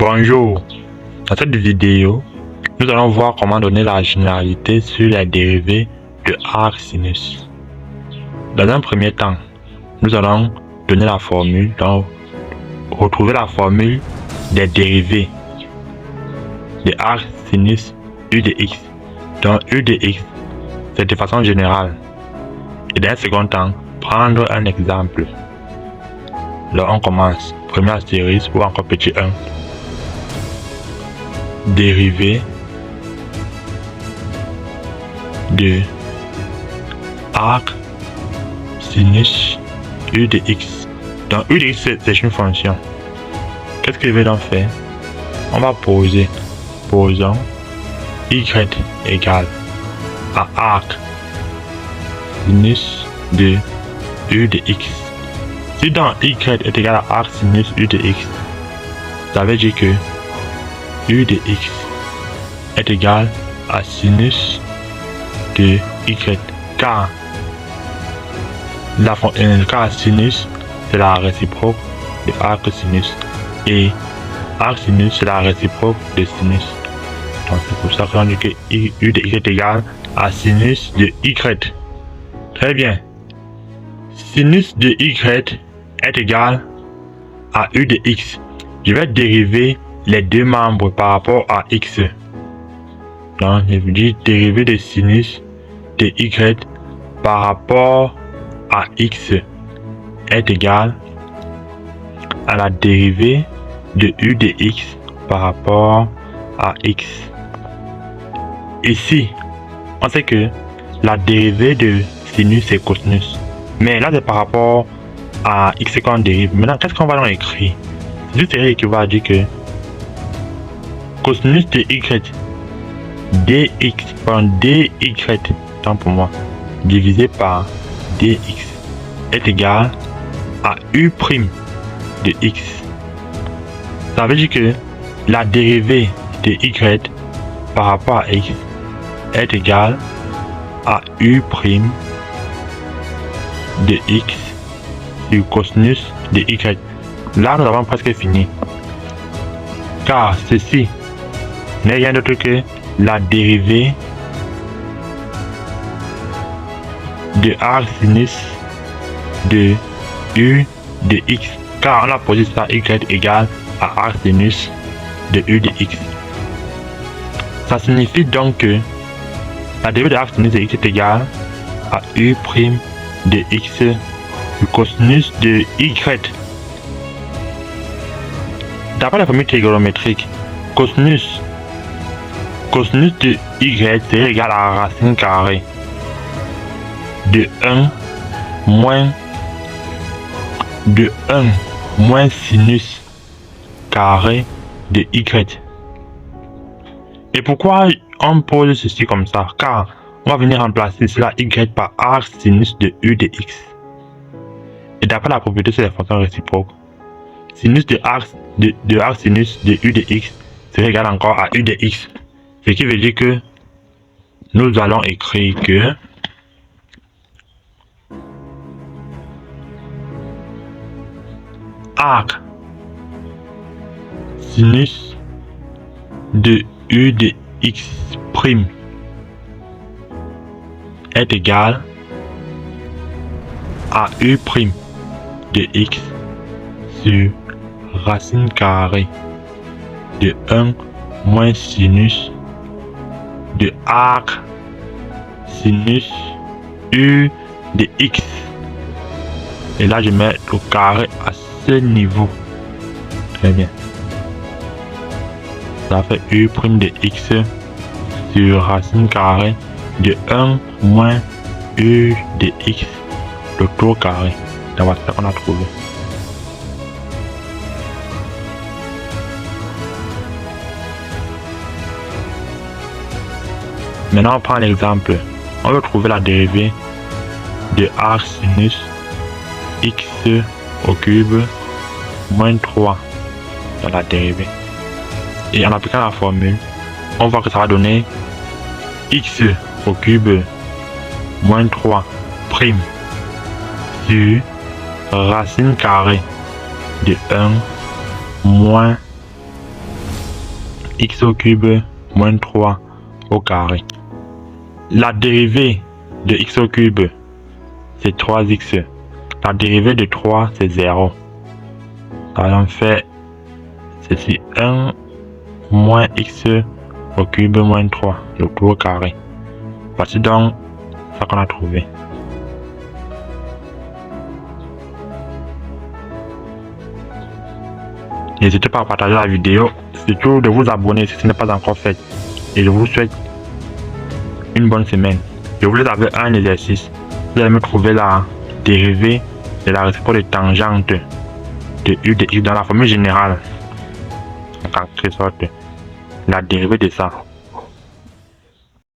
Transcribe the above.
Bonjour, dans cette vidéo, nous allons voir comment donner la généralité sur les dérivés de arc sinus. Dans un premier temps, nous allons donner la formule, donc retrouver la formule des dérivés de arc sinus u de x. Donc u de x, c'est de façon générale. Et dans un second temps, prendre un exemple. Là, on commence. Premier astérisque ou encore petit 1. Dérivé de arc sinus u de x. Donc u de x c'est une fonction. Qu'est-ce que je vais donc faire? On va poser. Posons y égale à arc sinus de u de x. Si dans y est égal à arc sinus u de x, ça veut dire que u de x est égal à sinus de y, car sinus c'est la réciproque de arc sinus et arc sinus c'est la réciproque de sinus. Donc c'est pour ça qu'on dit que u de x est égal à sinus de y. Très bien. Sinus de y est égal à u de x. Je vais dériver les deux membres par rapport à x. Donc, je vous dis dérivé de sinus de y par rapport à x est égal à la dérivée de u de x par rapport à x. Ici, on sait que la dérivée de sinus c'est cosinus. Mais là, c'est par rapport à x qu'on dérive. Maintenant, qu'est-ce qu'on va donc écrire? C'est juste écrire qui va dire que cosinus de y dy, tant pour moi, divisé par dx est égal à u' de x. Ça veut dire que la dérivée de y par rapport à x est égale à u' de x sur cosinus de y. Là, nous avons presque fini. Car ceci n'est rien d'autre que la dérivée de arc sinus de u de x. Car on a posé ça y égale à arc sinus de u de x. Ça signifie donc que la dérivée de arc sinus de x est égale à u' de x sur cosinus de y. D'après la formule trigonométrique, cosinus de y c'est égal à la racine carrée de 1 moins sinus carré de y. Et pourquoi on pose ceci comme ça? Car on va venir remplacer cela y par arc sinus de u de x. Et d'après la propriété sur les fonctions réciproques, sinus de arc sinus de u de x serait égal encore à u de x. Ce qui veut dire que nous allons écrire que arc sinus de u de x' est égal à u' de x sur racine carrée de 1 moins sinus de arc sinus u de x. Et là, je mets le carré à ce niveau. Très bien. Ça fait u' de x sur racine carrée de 1 moins u de x, le tout carré. Voilà ce qu'on a trouvé. Maintenant, on prend l'exemple. On veut trouver la dérivée de arc sinus x au cube moins 3 dans la dérivée. Et en appliquant la formule, on voit que ça va donner x au cube moins 3' sur racine carrée de 1 moins x au cube moins 3 au carré. La dérivée de x au cube, c'est 3x. La dérivée de 3, c'est 0. Alors on fait ceci 1 moins x au cube moins 3, le tout au carré. Voici donc ça qu'on a trouvé. N'hésitez pas à partager la vidéo, surtout de vous abonner si ce n'est pas encore fait. Et je vous souhaite une bonne semaine. Je vous laisse avec un exercice. Vous allez me trouver la dérivée de la réciproque de tangente de u de x dans la formule générale. En quelque sorte, la dérivée de ça.